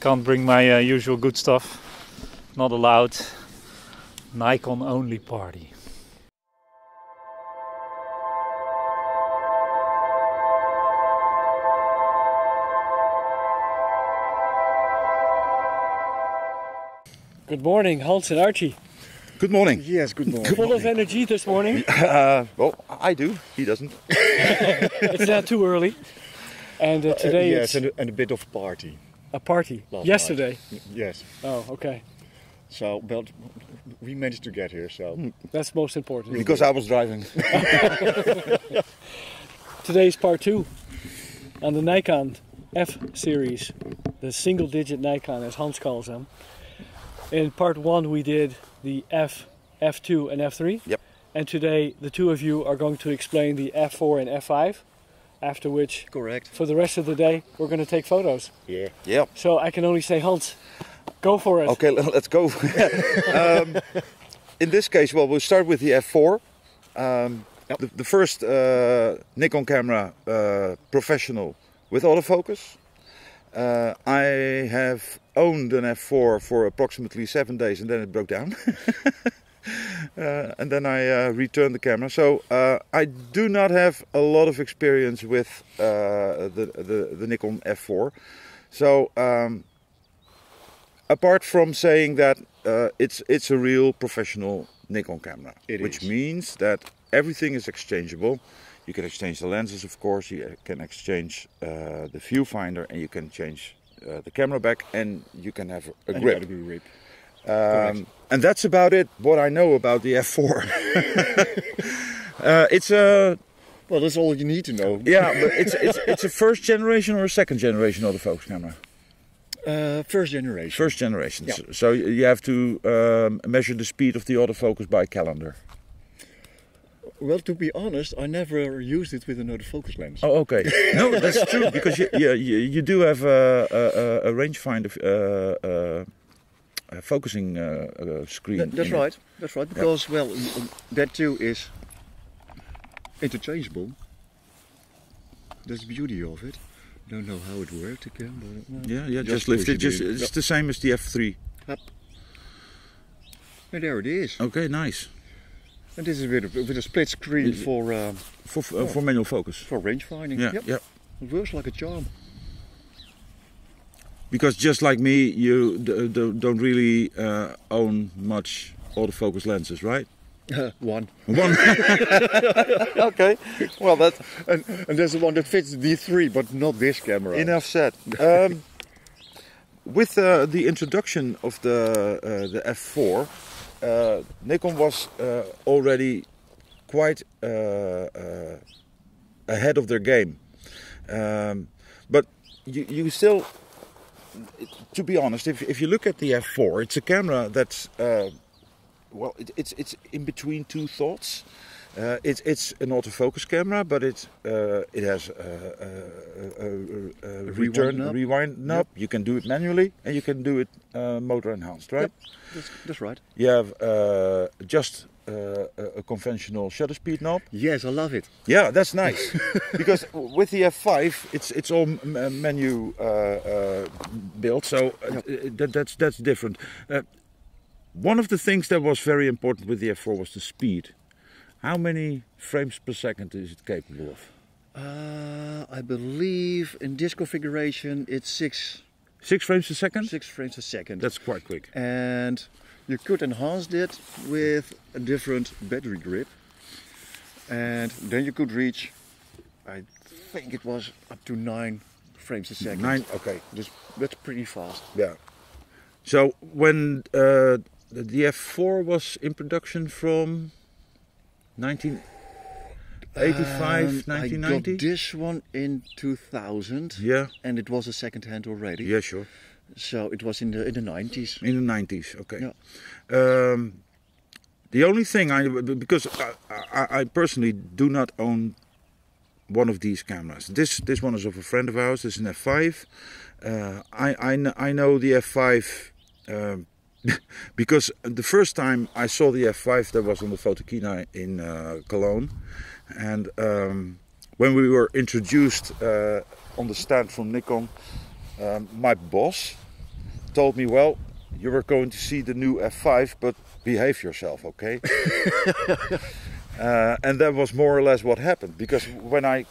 Can't bring my usual good stuff. Not allowed. Nikon only party. Good morning, Hans and Archie. Good morning. Yes, good morning. Full of energy this morning? Well, I do. He doesn't. It's not too early. And today yes, it's and a bit of party. a party. Last Yesterday? night. Yes. Oh, okay. So, but we managed to get here, so... That's most important. Because I was driving. Today's part 2 on the Nikon F series. The single-digit Nikon, as Hans calls them. In part 1 we did the F, F2 and F3. Yep. And today the two of you are going to explain the F4 and F5. After which, Correct. for the rest of the day, we're going to take photos. Yeah. Yeah. So I can only say, Hans, go for it. Okay, let's go. In this case, well, we'll start with the F4. The first Nikon camera, professional with autofocus. I have owned an F4 for approximately 7 days and then it broke down. And then I returned the camera. So I do not have a lot of experience with the Nikon F4. So apart from saying that it's a real professional Nikon camera, which means that everything is exchangeable. You can exchange the lenses, of course, you can exchange the viewfinder, and you can change the camera back, and you can have a grip. And that's about it, what I know about the F4. It's a... Well, that's all you need to know. Yeah, but it's a first generation or a second generation autofocus camera? First generation. First generation. Yeah. So you have to measure the speed of the autofocus by calendar. Well, to be honest, I never used it with an autofocus lens. Oh, okay. No, that's true, because you do have a rangefinder focusing screen. That's right. That's right. Because well, that too is interchangeable. That's the beauty of it. Don't know how it worked again, but Yeah, just lift it. It's the same as the F3. Yep. And there it is. Okay, nice. And this is with a split screen for manual focus. for range finding. Yeah, Yep. yeah. It works like a charm. Because just like me, you don't really own much autofocus lenses, right? One. Okay. Well, And there's the one that fits the D3, but not this camera. enough said. With the introduction of the F4, Nikon was already quite ahead of their game. But you still, to be honest, if you look at the F4, it's a camera that's well, it's in between two thoughts. It's an autofocus camera, but it has a rewind knob. Yep. You can do it manually, and you can do it motor enhanced, right? Yep. That's right. You have just a conventional shutter speed knob. Yes, I love it. Yeah, that's nice. Because with the F5, it's all menu built, so that's different. One of the things that was very important with the F4 was the speed. How many frames per second is it capable of? I believe in this configuration it's 6 frames a second? 6 frames a second. That's quite quick. And you could enhance it with a different battery grip. And then you could reach, I think it was up to 9 frames a second. 9, okay. That's pretty fast. Yeah. So when the F4 was in production from 1985, 1990? I got this one in 2000. Yeah. And it was a second hand already. Yeah, sure. So it was in the 90s. In the 90s, okay. Yeah. The only thing because I personally do not own one of these cameras. This one is of a friend of ours. This is an F5. I know the F5 because the first time I saw the F5, that was on the Photokina in Cologne, and when we were introduced on the stand from Nikon, my boss told me, well, you were going to see the new F5, but behave yourself, okay? And that was more or less what happened, because when I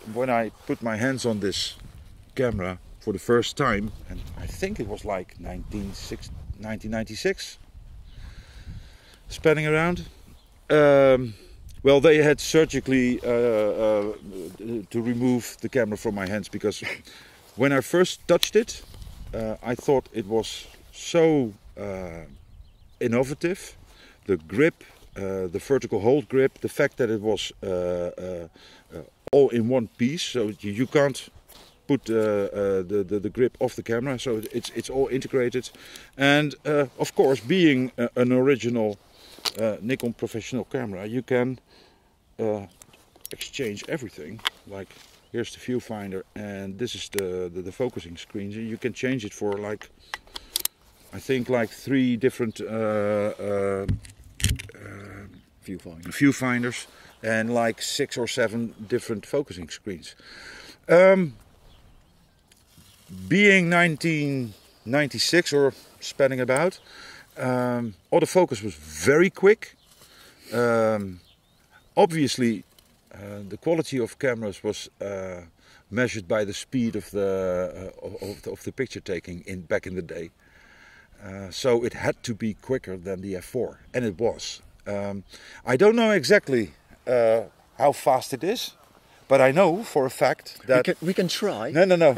put my hands on this camera for the first time, and I think it was like 1996, spanning around. Well, they had surgically to remove the camera from my hands, because when I first touched it, I thought it was so innovative. The grip, the vertical hold grip, the fact that it was all in one piece, so you can't put the grip off the camera, so it's all integrated. And of course, being an original Nikon professional camera, you can exchange everything. Like, here's the viewfinder, and this is the focusing screen. So you can change it for, like, I think like 3 different viewfinders and like 6 or 7 different focusing screens. Being 1996 or spanning about, autofocus was very quick. Obviously, the quality of cameras was measured by the speed of the picture taking back in the day. So it had to be quicker than the F4, and it was. I don't know exactly how fast it is, but I know for a fact that we can try. No.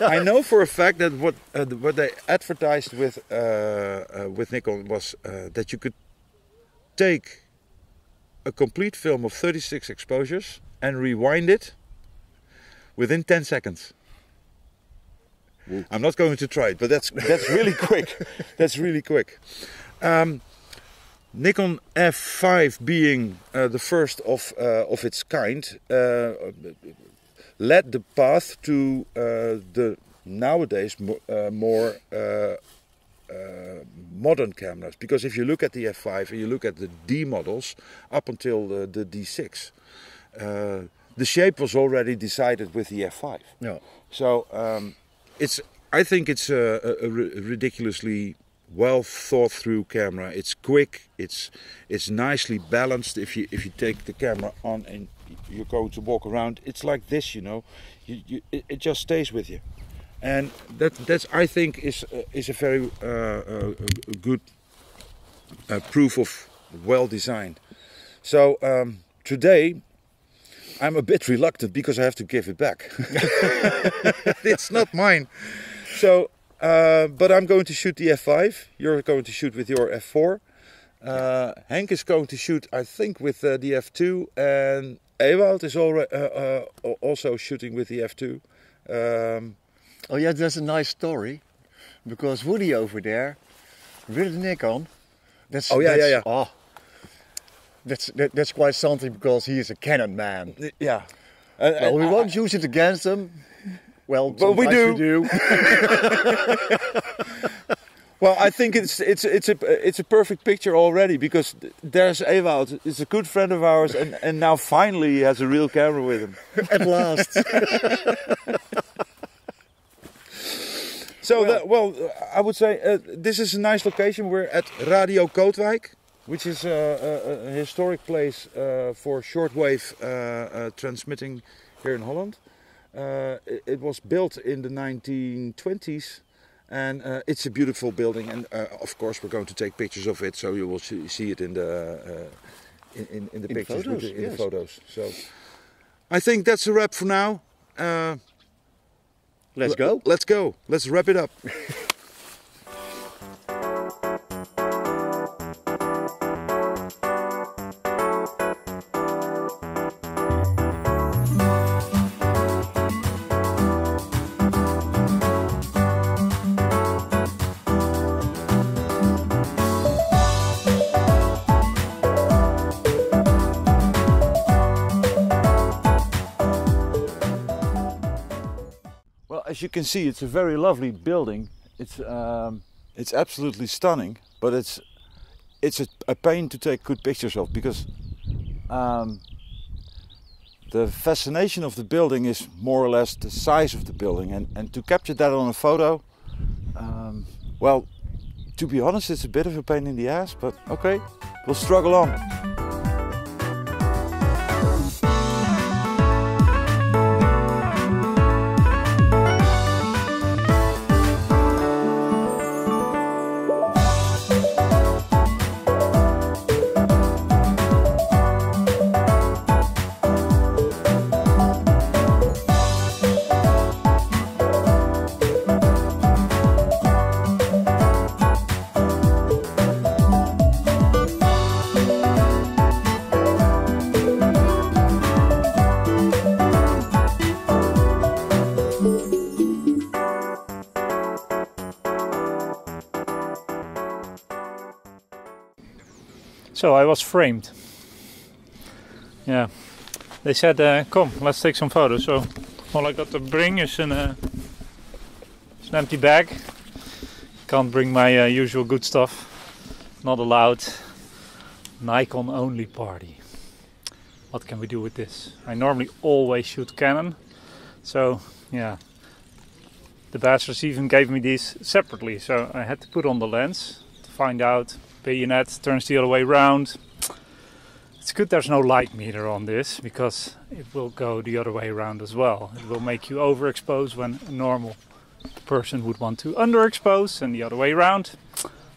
I know for a fact that what they advertised with Nikon was that you could take a complete film of 36 exposures and rewind it within 10 seconds. Ooh. I'm not going to try it, but that's really quick. That's really quick. Nikon F5 being the first of its kind led the path to the nowadays more modern cameras. Because if you look at the F5 and you look at the D models up until the D6, the shape was already decided with the F5. Yeah. So I think it's a ridiculously well thought through camera. It's quick, it's nicely balanced. If you take the camera on and you're going to walk around, it's like this, you know, it just stays with you, and that's I think is a very good proof of well designed. So today I'm a bit reluctant because I have to give it back. It's not mine. So, but I'm going to shoot the F5. You're going to shoot with your F4. Henk is going to shoot, I think, with the F2, and Ewald is also shooting with the F2. Oh yeah, that's a nice story, because Woody over there with the Nikon. That's quite something, because he is a Canon man. Yeah. Well, we won't use it against him. Well, but we do. Well, I think it's a perfect picture already, because there's Ewald. He's a good friend of ours, and now finally he has a real camera with him. At last. So, I would say this is a nice location. We're at Radio Kootwijk, which is a historic place for shortwave transmitting here in Holland. It was built in the 1920s, and it's a beautiful building. And of course, we're going to take pictures of it, so you will see it in the pictures, the photos. So, I think that's a wrap for now. Let's go. Let's go. Let's wrap it up. As you can see, it's a very lovely building. It's absolutely stunning, but it's a pain to take good pictures of, because the fascination of the building is more or less the size of the building, and to capture that on a photo, well, to be honest, it's a bit of a pain in the ass, but okay, we'll struggle on. So I was framed. Yeah, they said, come, let's take some photos. So all I got to bring is an empty bag. Can't bring my usual good stuff. Not allowed. Nikon only party. What can we do with this? I normally always shoot Canon. So yeah, the bastards even gave me these separately. So I had to put on the lens to find out. Bayonet turns the other way around. It's good there's no light meter on this, because it will go the other way around as well. It will make you overexpose when a normal person would want to underexpose, and the other way around.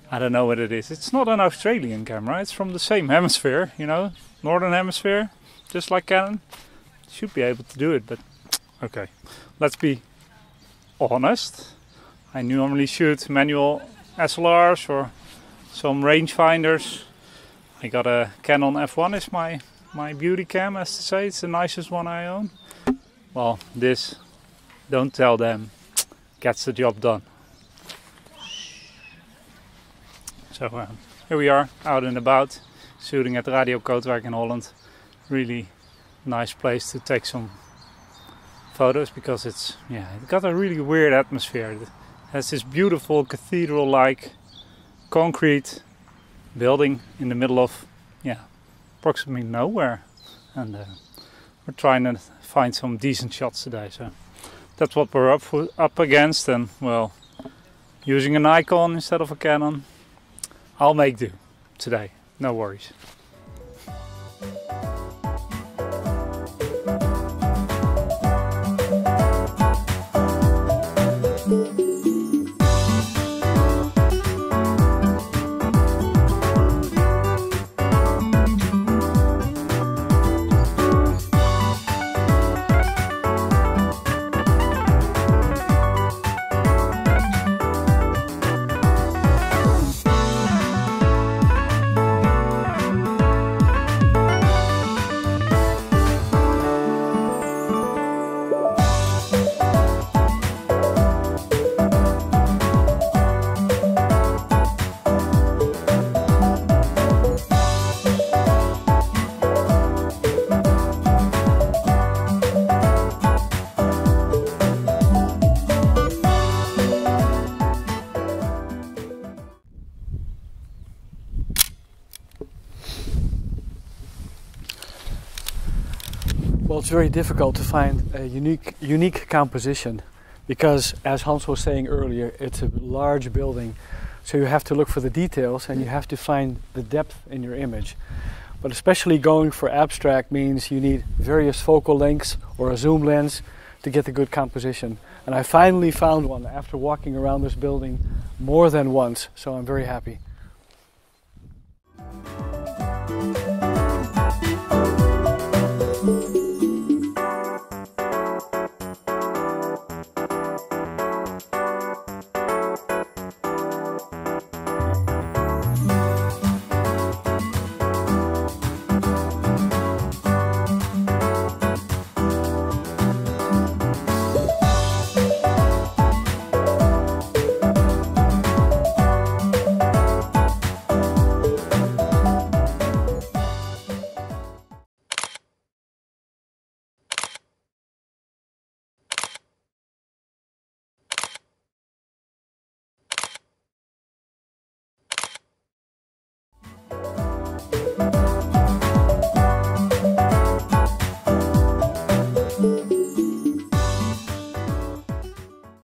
I don't know what it is. It's not an Australian camera. It's from the same hemisphere, you know, northern hemisphere, just like Canon. Should be able to do it, but okay. Let's be honest. I normally shoot manual SLRs or some rangefinders. I got a Canon F1 is my beauty cam, as to say. It's the nicest one I own. Well, this, don't tell them, gets the job done. So here we are, out and about, shooting at Radio Kootwijk in Holland. Really nice place to take some photos, because it's got a really weird atmosphere. It has this beautiful cathedral-like concrete building in the middle of approximately nowhere, and we're trying to find some decent shots today, so that's what we're up against. And well, using a Nikon instead of a Canon, I'll make do today, no worries. Well, it's very difficult to find a unique composition, because, as Hans was saying earlier, it's a large building, so you have to look for the details and you have to find the depth in your image. But especially going for abstract means you need various focal lengths or a zoom lens to get the good composition. And I finally found one after walking around this building more than once, so I'm very happy.